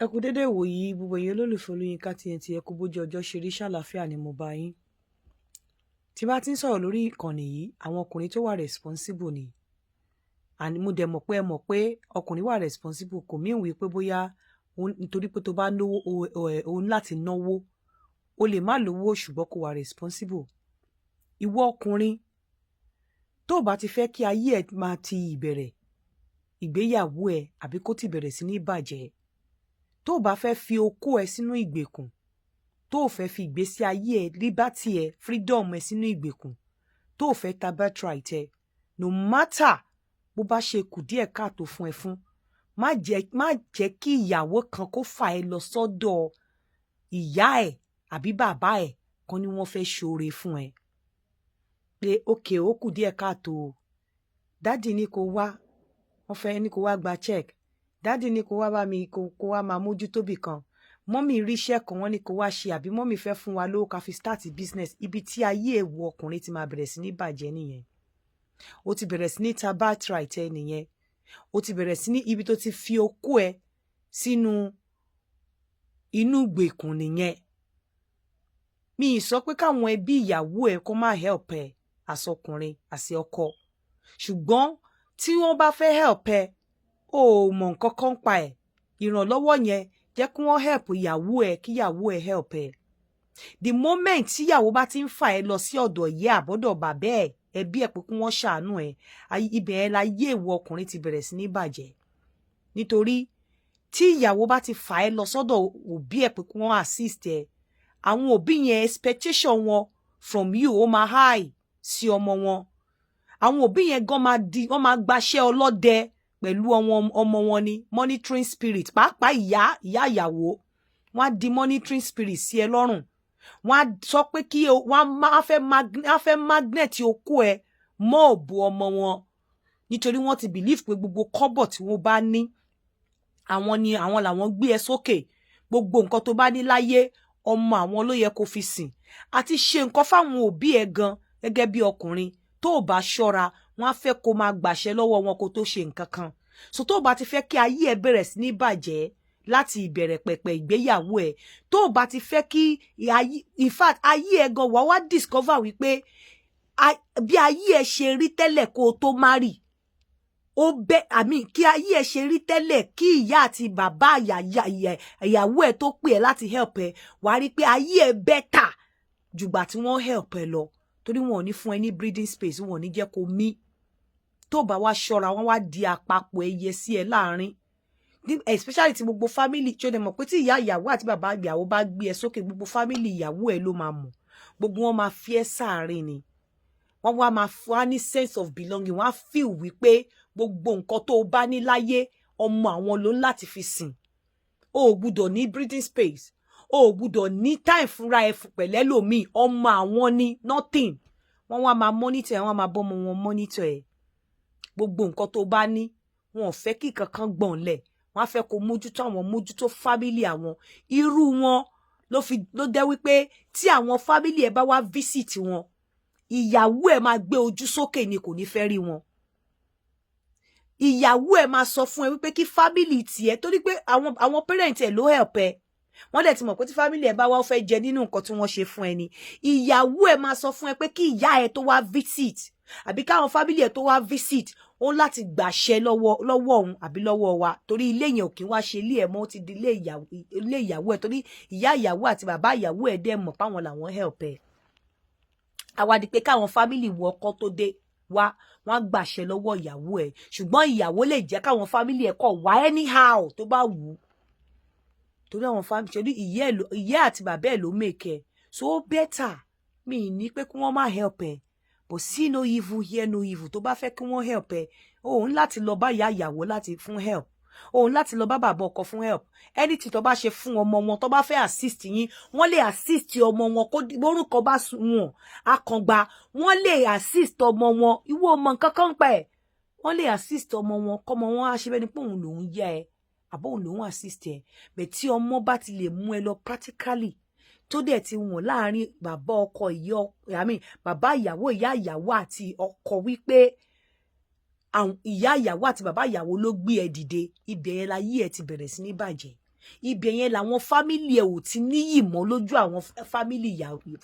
Ẹ kú dédé ìwòyí gbogbo ẹ̀yin olólùfẹ́ Olóyinka TNT, ẹ kú bójú ọjọ́ ṣe rí, ṣàlàáfíà ni mo bá yín. Tí bá ti ń sọ̀rọ̀ lórí ìkànnì yìí, àwọn ọkùnrin tó wà responsible ni. And mo dẹ̀ mọ̀ pé ẹ mọ̀ pé ọkùnrin wà responsible kò mean wí pé bóyá nítorí pé tó bá lówó òun láti náwó, o lè má lówó ṣùgbọ́n kò wà responsible. Ìwọ ọkùnrin tó bá ti fẹ́ kí ayé ẹ máa ti ìbẹ̀rẹ̀ ìgbéyàwó ẹ àbí kó ti bẹ̀rẹ̀ sí ní bàjẹ́, tó bá fẹ́ fi okó ẹ sínú ìgbèkùn, tó fẹ́ fi ìgbésí ayé ẹ liberty ẹ freedom ẹ sínú ìgbèkùn, tó fẹ́ ta birthright ẹ, no matter bó bá ṣe kù díẹ̀ káàtó fún ẹ fún, má jẹ́ kí ìyàwó kan kó fà ẹ lọ sọ́dọ̀ ìyá ẹ àbí bàbá ẹ kan ni wọ́n fẹ́ ṣoore fún ẹ. Pé okay ó kù díẹ̀ káàtó, dádì ní kó wá, wọ́n fẹ́ ní kó wá gba check, dádì ní kó wá bá mi kó wá máa mójútó bì kan, mọ́mì ríṣẹ́ kan wọ́n ní kó wá ṣe, àbí mọ́mì fẹ́ fún wa lówó ká fi start business. Ibi tí ayé ẹ̀wù ọkùnrin ti máa bẹ̀rẹ̀ sí ní bàjẹ́ nìyẹn. O ti bẹ̀rẹ̀ sí ní ta birthright ẹ nìyẹn. O ti bẹ̀rẹ̀ sí ní ibi tó ti fi okó ẹ sínú inú ìgbèkùn nìyẹn. Mi ì sọ pé káwọn ẹbí ìyàwó ẹ kó má help ẹ àsọkùnrin àti ọkọ, ṣùgbọ́n tí wọ́n bá fẹ́ help ẹ, o mọ̀ nǹkan kan pa ẹ̀, ìrànlọ́wọ́ yẹn jẹ́ kí wọ́n help ìyàwó ẹ kí ìyàwó ẹ help ẹ. The moment tí ìyàwó bá ti ń fà ẹ lọ sí ọ̀dọ̀ ìyá àbọ̀dọ̀ bàbá ẹ, ẹbí ẹ pé kí wọ́n ṣàánú ẹ, ibẹ̀ ẹ láyé ìwọ ọkùnrin ti bẹ̀rẹ̀ sí ní bàjẹ́. Nítorí tí ìyàwó bá ti fà ẹ lọ sọ́dọ̀ òbí ẹ pé kí wọ́n assist ẹ, àwọn òbí yẹn expectation wọn from you ó máa high sí ọmọ wọn. Àwọn òbí yẹn gan wọ́n máa gbaṣẹ́ ọlọ́dẹ pẹ̀lú ọmọ wọn ni monitoring spirit, pàápàá ìyá ìyàwó, wọ́n á di monitoring spirit sí ẹ lọ́rùn. Wọ́n á sọ pé kí wọ́n á fẹ́ magnet okó ẹ mọ́ òbò ọmọ wọn, nítorí wọ́n ti believe pé gbogbo kọ́bọ̀ tí wọ́n bá ní àwọn làwọn gbé ẹ sókè. Gbogbo nǹkan tó bá ní láyé ọmọ àwọn ló yẹ kó fi sìn. Àti ṣe nǹkan fáwọn òbí ẹ gan gẹ́gẹ́ bí ọkùnrin, tó bá ṣọ́ra wọ́n á fẹ́ kó máa gbàṣẹ lọ́wọ́ wọn kó tó ṣe nǹkan kan. So tó bá ti fẹ́ kí ayé ẹ bẹ̀rẹ̀ sí ní bàjẹ́ láti ìbẹ̀rẹ̀ pẹ̀pẹ̀ ìgbéyàwó ẹ, tó bá ti fẹ́ kí in fact ayé ẹ gan wá discover wípé bí ayé ẹ ṣe rí tẹ́lẹ̀ kó tó marry, kí ayé ẹ ṣe rí tẹ́lẹ̀ kí ìyá àti bàbá ìyàwó ẹ tó pè ẹ láti help ẹ, wà á rí pé ayé ẹ better jùgbà tí wọ́n help ẹ lọ. Torí wọn ò ní fún ẹ ní breathing space, wọn ò ní jẹ́ kó mí. Tó bá wá ṣọ́ra wọ́n wá di àpapọ̀ ẹyẹ sí ẹ láàrin, especially tí gbogbo family tí ó dẹ̀ mọ̀ pé tí ìyá ìyàwó àti bàbá ìyàwó bá gbé ẹ sókè, gbogbo family ìyàwó ẹ ló máa mọ̀, gbogbo wọn máa fi ẹ́ sáàrin ni. Wọ́n wá máa wá ní sense of belonging, wọ́n á feel wípé gbogbo nǹkan tó bá ní láyé ọmọ àwọn ló ń láti fi sìn. O ò gbúdọ̀ ní breathing space, o ò gbúdọ̀ ní time fúnra ẹ pẹ̀lẹ́ lòmíì, ọmọ àwọn ni nothing. Wọ́n wá máa monitor ẹ, wọ́n máa bọ́mọ wọn monitor ẹ. Gbogbo nǹkan tó bá ní wọn ò fẹ́ kí kankan gbọ̀n lẹ̀, wọ́n á fẹ́ kó mójútó àwọn mójútó family àwọn. Irú wọn ló dẹ́ wípé tí àwọn family ẹ bá wá visit wọn, ìyàwó ẹ máa gbé ojú sókè ni, kò ní fẹ́ rí wọn. Ìyàwó ẹ máa sọ fún ẹ wípé kí family tiẹ̀, torí pé àwọn parent ẹ ló help ẹ, wọ́n dẹ̀ ti mọ̀ pé tí family ẹ bá wá fẹ́ jẹ nínú nǹkan tí wọ́n ṣe fún ẹ ni. Ìyàwó ẹ máa sọ fún ẹ pé kí ìyá ẹ tó wá visit àbí káwọn family ẹ tó wá visit, ó láti gbàṣẹ lọ́wọ́ òun àbí lọ́wọ́ wa, torí ilé yẹn ò kí wá ṣe ilé ẹ mọ́, ó ti di ilé ìyàwó ẹ, torí ìyá ìyàwó àti bàbá ìyàwó ẹ dẹ̀ mọ̀ páwọn làwọn help ẹ. Àwa di pé káwọn family wọ ọkọ tó dé wá, wọ́n gbàṣẹ lọ́wọ́ ìyàwó ẹ, ṣùgbọ́n ìyàwó lè jẹ́ káwọn family ẹ kọ̀ wá anyhow tó bá wù ú, torí àwọn family ṣe ìyá àti bàbá ẹ ló make ẹ. So better mi ní pé kí wọ́n má help ẹ, but see no evil hear no evil. Tó bá fẹ́ kí wọ́n help ẹ, òun láti lọ bá ìyá ìyàwó láti fún help, òun láti lọ bá bàbá ọkọ fún help. Anything tó bá ṣe fún ọmọ wọn, tó bá fẹ́ assist yín, wọ́n lè assist ọmọ wọn, kó borúkọ bá wọn akàngbà, wọ́n lè assist ọmọ wọn. Ìwọ ọmọ nǹkan kan pa ẹ̀, wọ́n lè assist ọmọ wọn, kọ́mọ wọn á ṣe bẹ́ẹ̀ ni pé òun lòun yá ẹ àbọ̀ òun lòun assist ẹ. Bẹ̀ tí ọmọ bá ti lè mú ẹ lọ practically, tó dẹ̀ ti wọ̀n láàrin bàbá ọkọ bàbá ìyàwó ìyá ìyàwó àti ọkọ wípé ìyá ìyàwó àti bàbá ìyàwó ló gbé ẹ dìde, ibẹ̀ yẹn láyé ẹ ti bẹ̀rẹ̀ sí ní bàjẹ́. ibẹ̀ yẹn làwọn fámìlì ẹ̀ ò ti níyì mọ́ lójú àwọn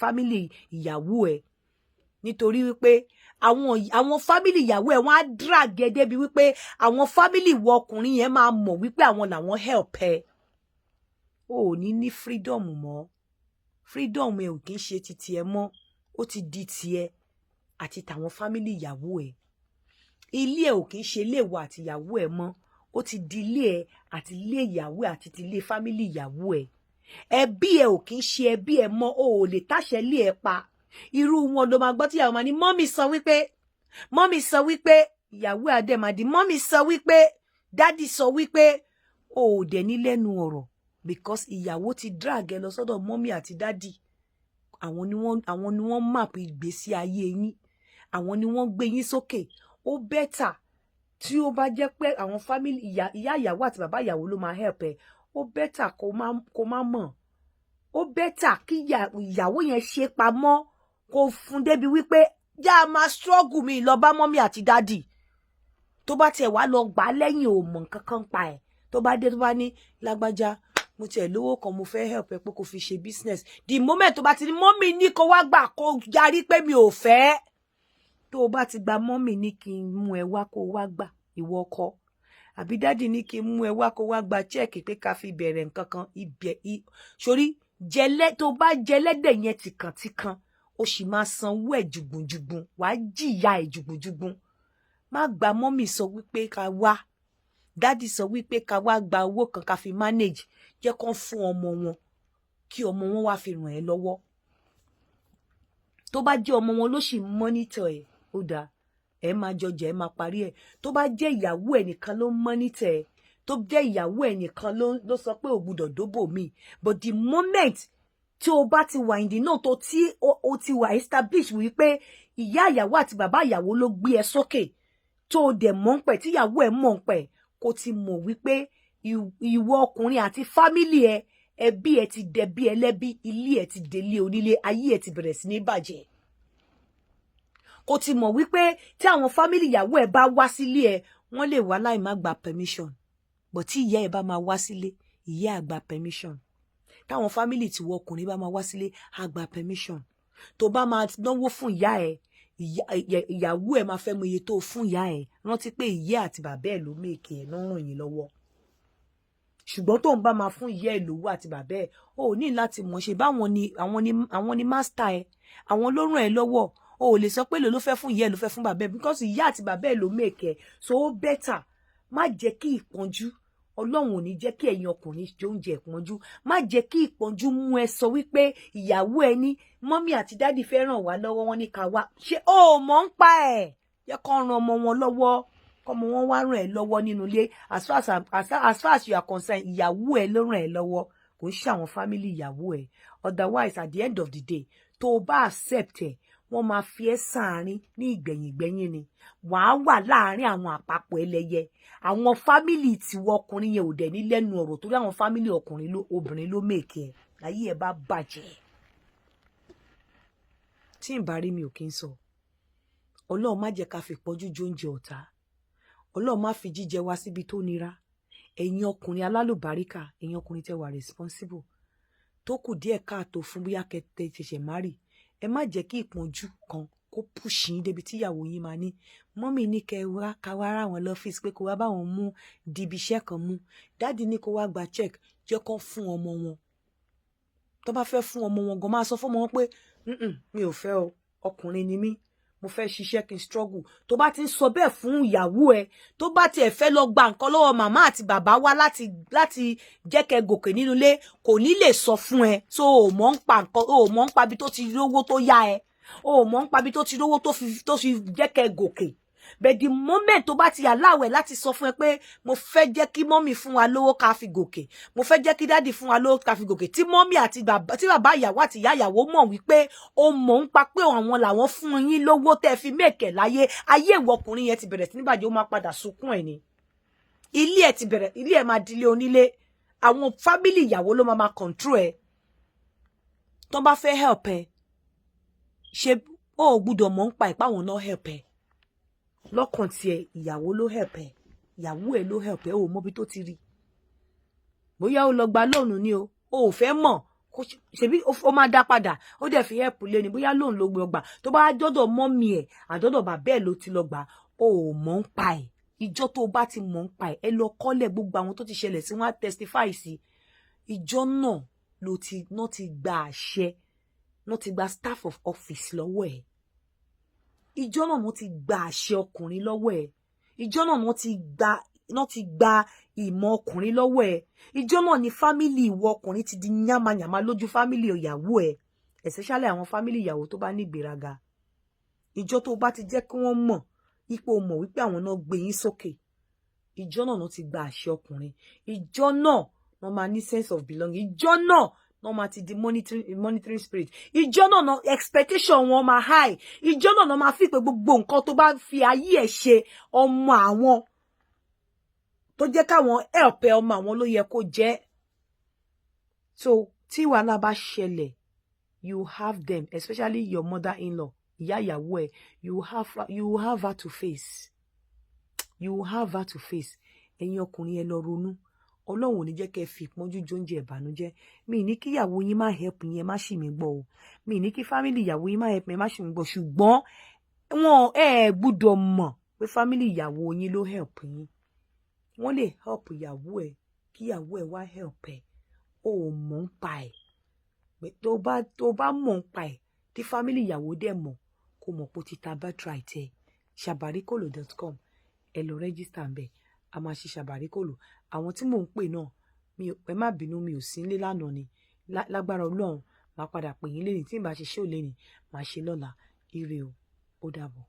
fámìlì ìyàwó ẹ̀ nítorí wípé àwọn fámìlì ìyàwó ẹ̀ wọ́n á drag ẹ débi wípé àwọn fámìlì ìwọ ọkùnrin yẹn máa mọ̀ wípé àwọn làwọn help ẹ ò ní freedom mọ́ freedom ẹ ò kì í ṣe titi ẹ mọ́ ó ti di tiẹ̀ àti tàwọn fámìlì ìyàwó ẹ̀ ilé ẹ ò kì í ṣe ilé ìwọ àti ìyàwó ẹ mọ́ ó ti di ilé ẹ àti ilé ìyàwó ẹ àti ti ilé fámìlì ìyàwó ẹ ẹbí ẹ ò kì í ṣe ẹbí ẹ mọ́ o ò lè táṣẹ ilé ẹ pa irú wọn ló máa gbọ́ tí ìyàwó máa ní mọ́mì sọ wípé ìyàwó àdèmàdì mọ́mì sọ wípé dádì sọ wípé o ò dẹ̀ ní lẹ́nu ọ̀rọ̀ because ìyàwó ti drag ẹ lọ sọ́dọ̀ mọ́mì àti dádì àwọn ni wọ́n map ìgbésí ayé yín àwọn ni wọ́n gbé yín sókè ó bẹ́tà tí ó bá jẹ́ pé àwọn fámìlì ìyá ìyàwó àti bàbá ìyàwó ló máa help ẹ ó bẹ́tà kó má mọ̀ ó bẹ́tà kí ìyàwó yẹn ṣe pamọ́ kó fún débi wípé já máa struggle mi lọ bá mọ́mí àti dádì tó bá tiẹ̀ wá lọ gbà lẹ́yìn ò mọ̀ nǹkan kan pa ẹ̀ tó bá dé tó bá ní lágbájá mo tiẹ̀ lówó kan mo fẹ́ help ẹ pé kó fi ṣe business the moment tó bá ti ní mọ́mí ní kó wá gbà kó yarí pé mi ò fẹ́ tó o bá ti gba mọ́mì ní kí n mú ẹ wá kó wá gbà ìwọ ọkọ àbí dádì ní kí n mú ẹ wá kó wá gba chẹ́ẹ̀kì pé ká fi bẹ̀rẹ̀ nǹkan kan ibẹ̀ sórí tó bá jẹlẹ́dẹ̀ yẹn tìkàntìkàn ó sì máa sanwó ẹ̀ jùgbùnjùgbùn wàá jìyà ẹ̀ jùgbùnjùgbùn má gba mọ́mì sọ wípé ká wá dádì sọ wípé ká wá gba owó kan ká fi manage jẹ́ kán fún ọmọ wọn kí ọmọ wọn wá fi ràn ẹ́ lọ́wọ́ tó bá jẹ́ ọmọ wọn ló sì mọ́nítọ̀ ẹ̀ ó dáa ẹ máa jọjà ẹ máa parí ẹ̀ tó bá jẹ́ ìyàwó ẹ̀ nìkan ló mọ́nítọ̀ ẹ̀ tó jẹ́ ìyàwó ẹ̀ nìkan ló sọ pé ò gbúdọ̀ dóbò mi but the moment tí o bá ti wà ìdí náà tó tí o ti wà establish wípé ìyá ìyàwó àti bàbá ìyàwó ló gbé ẹ sókè tó o dẹ̀ mọ̀ ń pẹ̀ tí ìyàwó ẹ̀ mọ̀ ń pẹ̀ kó ti mọ̀ wípé ìwọ ọkùnrin àti fámìlì ẹ ẹbí ẹ ti dẹbí ẹlẹ́bí ilé ẹ ti délé onílé ayé ẹ ti bẹ̀rẹ̀ sí ní bàjẹ́ kò ti mọ̀ wípé tí àwọn fámìlì ìyàwó ẹ bá wá sílé ẹ wọ́n lè wá láì má gba permission but tí ìyá ẹ bá máa wá sílé ìyá á gba permission táwọn fámìlì tìwọ ọkùnrin bá máa wá sílé á gba permission tó bá máa náwó fún ìyá ẹ ìyàwó ẹ máa fẹ́ mọ iye tó fún ìyá ẹ rántí pé ìyá àti bàbá ẹ ló mèkè ẹ náà ràn yín lọ́wọ́ ṣùgbọ́n tó ń bá máa fún ìyá ẹ lówó àti bàbá ẹ ò ní láti mọ̀ ṣe báwọn ni master ẹ àwọn ló ràn ẹ́ lọ́wọ́ o ò lè sọ pé ló fẹ́ fún ìyá ẹ ló fẹ́ fún bàbá ẹ because ìyá àti bàbá ẹ ló mèkè so ó better má jẹ́ kí ìpọ́njú Ọlọ́run ò ní jẹ́ kí ẹ̀yin ọkùnrin jẹ oúnjẹ ìpọ́njú má jẹ́ kí ìpọ́njú mú ẹ sọ wípé ìyàwó ẹ ní mọ́mí àti dádì fẹ́ ràn wá lọ́wọ́ wọn ní ká wá ṣé o mọ̀ ń pa ẹ̀ yẹ kó ran ọmọ wọn lọ́wọ́ kọ́mọ wọn wá ràn ẹ́ lọ́wọ́ nínú ilé as far as you are concerned ìyàwó ẹ ló ràn ẹ́ lọ́wọ́ kò ń ṣe àwọn family ìyàwó ẹ otherwise at the end of the day tó o bá accept ẹ wọ́n máa fi ẹ́ sàárín ní ìgbẹ̀yìn ni wàá wà láàárín àwọn àpapọ̀ ẹlẹ́yẹ àwọn fámìlì tiwọ ọkùnrin yẹn ò dẹ̀ ní lẹ́nu ọ̀rọ̀ torí àwọn fámìlì obìnrin ló mèkè ẹ̀ láyé ẹ̀ bá bàjẹ́ tí n bá rí mi ò kí ń sọ Ọlọ́run má jẹ́ ká fi pọ́njú jóúnjẹ ọ̀tá Ọlọ́run má fi jíjẹ wá síbi tó nira ẹ̀yin ọkùnrin alálùbáríkà ẹ̀yin ọkùnrin tẹ́ wà responsible tó kù díẹ̀ káàtó fún bóyá kẹtẹ ṣẹ̀ṣẹ̀ márì ẹ má jẹ́ kí ìpọ́njú kan kó pùṣì yín débi tíyàwó yín máa ní mọ́mì ní ká wá rà wọ́n lọ́fíìsì pé kó wá báwọn mú dìbì iṣẹ́ kan mú dáàdì ní kó wá gba check jẹ́ kó fún ọmọ wọn tó bá fẹ́ fún ọmọ wọn gan máa sọ fún ọmọ wọn pé mi ò fẹ́ o ọkùnrin ni mí mo fẹ́ ṣiṣẹ́ kí n struggle tó bá ti ń sọ bẹ́ẹ̀ fún ìyàwó ẹ tó bá tiẹ̀ fẹ́ lọ gba nǹkan lọ́wọ́ màmá àti bàbá wá láti jẹ́ kẹ́ gòkè nínú ilé kò ní lè sọ fún ẹ so o mọ̀ ń pa nǹkan o mọ̀ ń pa bí tó ti rówó tó yá ẹ o mọ̀ ń pa bí tó ti rówó tó fi jẹ́ kẹ́ gòkè but the moment tó bá ti aláwẹ̀ láti sọ fún ẹ pé mo fẹ́ jẹ́ kí mọ́mì fún wa lówó ká fi gòkè mo fẹ́ jẹ́ kí dáàdì fún wa lówó ká fi gòkè tí mọ́mì àti bàbá ìyàwó àti ìyá ìyàwó mọ̀ wípé ó mọ̀ ń pa pé àwọn làwọn fún yín lówó tẹ́ fi mẹ́kẹ̀ láyé ayé ìwọ ọkùnrin yẹn ti bẹ̀rẹ̀ sí ní bàjẹ́ ó máa padà sunkún ẹ̀ ni ilé ẹ̀ ti bẹ̀rẹ̀ ilé ẹ̀ máa dilé onílé àwọn fámìlì ìyàwó ló máa control ẹ̀ tó bá fẹ́ help ẹ ṣe ó gbúdọ̀ mọ̀ ń pa ìpáwọn náà help ẹ lọ́kàn tiẹ̀ ìyàwó ló help ẹ ìyàwó ẹ ló help ẹ ò mọbi tó ti rí bóyá ó lọ gba lóònù ni o ò fẹ́ mọ̀ ṣebí ó máa dá padà ó dẹ̀ fi help lé ni bóyá lóònù ló gbé ọgbà tó bá jọ́dọ̀ mọ́mì ẹ̀ àjọ́dọ̀ bàbá ẹ̀ ló ti lọ gbà ó mọ̀ ń pa ẹ̀ ìjọ tó bá ti mọ̀ ń pa ẹ̀ ẹ lọ kọ́lẹ̀ gbogbo àwọn tó ti ṣẹlẹ̀ sí wọn á testify sí ìjọ náà náà ti gba àṣẹ náà ti gba staff of office lọ́wọ́ ẹ̀ ìjọ náà náà ti gba àṣẹ ọkùnrin lọ́wọ́ ẹ̀ ìjọ náà náà ti gba ìmọ̀ ọkùnrin lọ́wọ́ ẹ̀ ìjọ náà ni fámìlì ìwọ ọkùnrin ti di yánmayànmá lójú fámìlì ìyàwó ẹ̀ especially àwọn fámìlì ìyàwó tó bá ní ìgbéraga ìjọ tó bá ti jẹ́ kí wọ́n mọ̀ ipò mọ̀ wípé àwọn náà gbé yín sókè ìjọ náà náà ti gba àṣẹ ọkùnrin ìjọ náà náà máa ní sense of belonging ìjọ náà náà máa ti di monitoring spirit ìjọ náà náà expectation wọn máa high ìjọ náà náà máa fi pé gbogbo nǹkan tó bá fi ayé ẹ̀ ṣe ọmọ àwọn tó jẹ́ káwọn help ọmọ àwọn ló yẹ kó jẹ́ so tí wàhálà bá ṣẹlẹ̀ you have them especially your mother-in-law ìyá ìyàwó ẹ̀ you have her to face ẹ̀yin ọkùnrin ẹ lọ ronú Ọlọ́run ò ní jẹ́ kẹ́ fi ìpọ́njú jóúnjẹ ìbànújẹ́ mi ní kí ìyàwó yín má help yín ẹ má ṣì mí gbọ́ o mi ní kí family ìyàwó yín má help ẹ má ṣì mí gbọ́ ṣùgbọ́n wọn gbọ́dọ̀ mọ̀ pé family ìyàwó yín ló help yín wọ́n lè help ìyàwó ẹ kí ìyàwó ẹ wá help ẹ o mọ̀ ń pa ẹ̀ pé tó bá mọ̀ ń pa ẹ̀ tí family ìyàwó dẹ̀ mọ̀ kó mọ̀ pé ó ti ta birthright ẹ sabarikolo.com ẹ lọ register ń bẹ̀ a máa ṣe sabarikolo àwọn tí mò ń pè náà ẹ má bínú mi ò sí nílé lánàá ni lágbára Ọlọ́run máa padà pè yín lẹ́yìn tí n bá ṣe ṣé ò lẹ́yìn máa ṣe lọ́la ire o ó dàbọ̀.